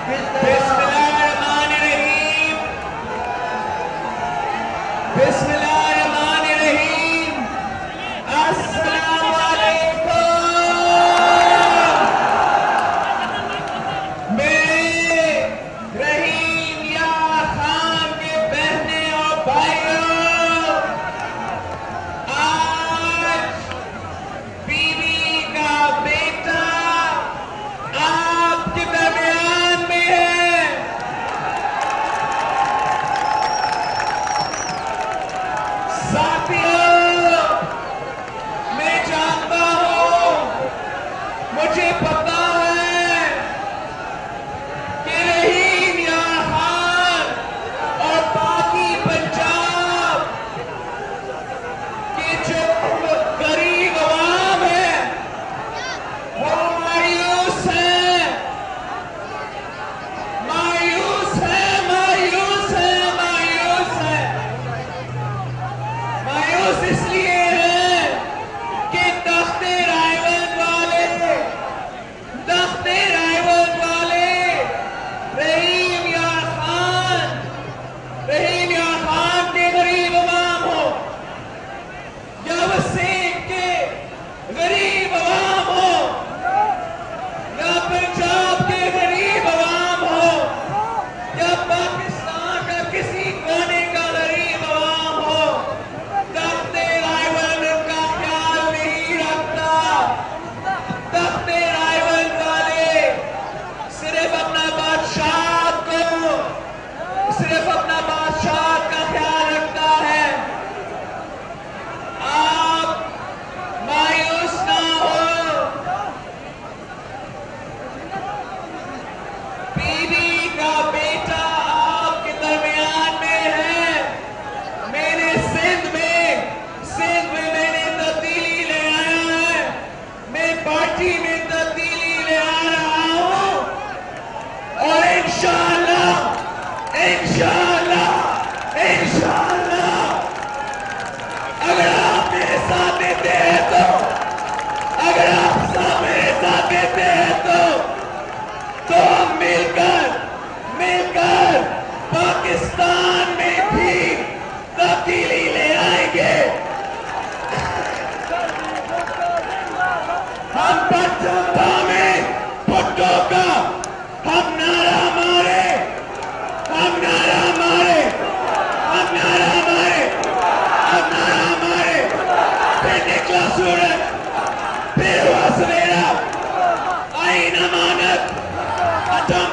बिस्मिल्लाहिर्रहमानिर्रहीम। बिस्मिल्लाहिर्रहमानिर्रहीम। अस्सलामु अलैकुम। मैं रहीम या खान के बहने और भाइयों, आज बीवी का बेटा आपके दरमियान में है। साथियों, मैं जानता हूं, मुझे पता है कि रहीम या खान और बाकी पंजाब के जो गरीब अवाम है वो मायूस है, मायूस है, मायूस है, मायूस है। मायूस इसलिए है कि तख्ते रायवंद वाले रहीम या खान के गरीब अवाम हो या वसीम के गरीब अवाम हो या पंजाब के गरीब अवाम हो या पाकिस्तान का किसी कोने का गरीब अवाम हो, तख्ते रायवंद उनका ख्याल नहीं रखता। तख्ते रायवंद वाले सिर्फ अपना बादशाह का ख्याल रखता है। आप मायूस ना हो। बीवी का बेटा आपके दरमियान में है। मेरे सिंध में मैंने तब्दीली ले आया है। मैं पार्टी में तब्दीली ले आ रहा हूं और इंशाअल्लाह अगर आप मेरे साथ देते हैं तो हम मिलकर पाकिस्तान में भी तब्दीली ले आएंगे। हम पट्टा में भुट्टो का हम नारा मारे, फिर निकला सूरज, फिर हुआ सवेरा, आई न अमानत, अटम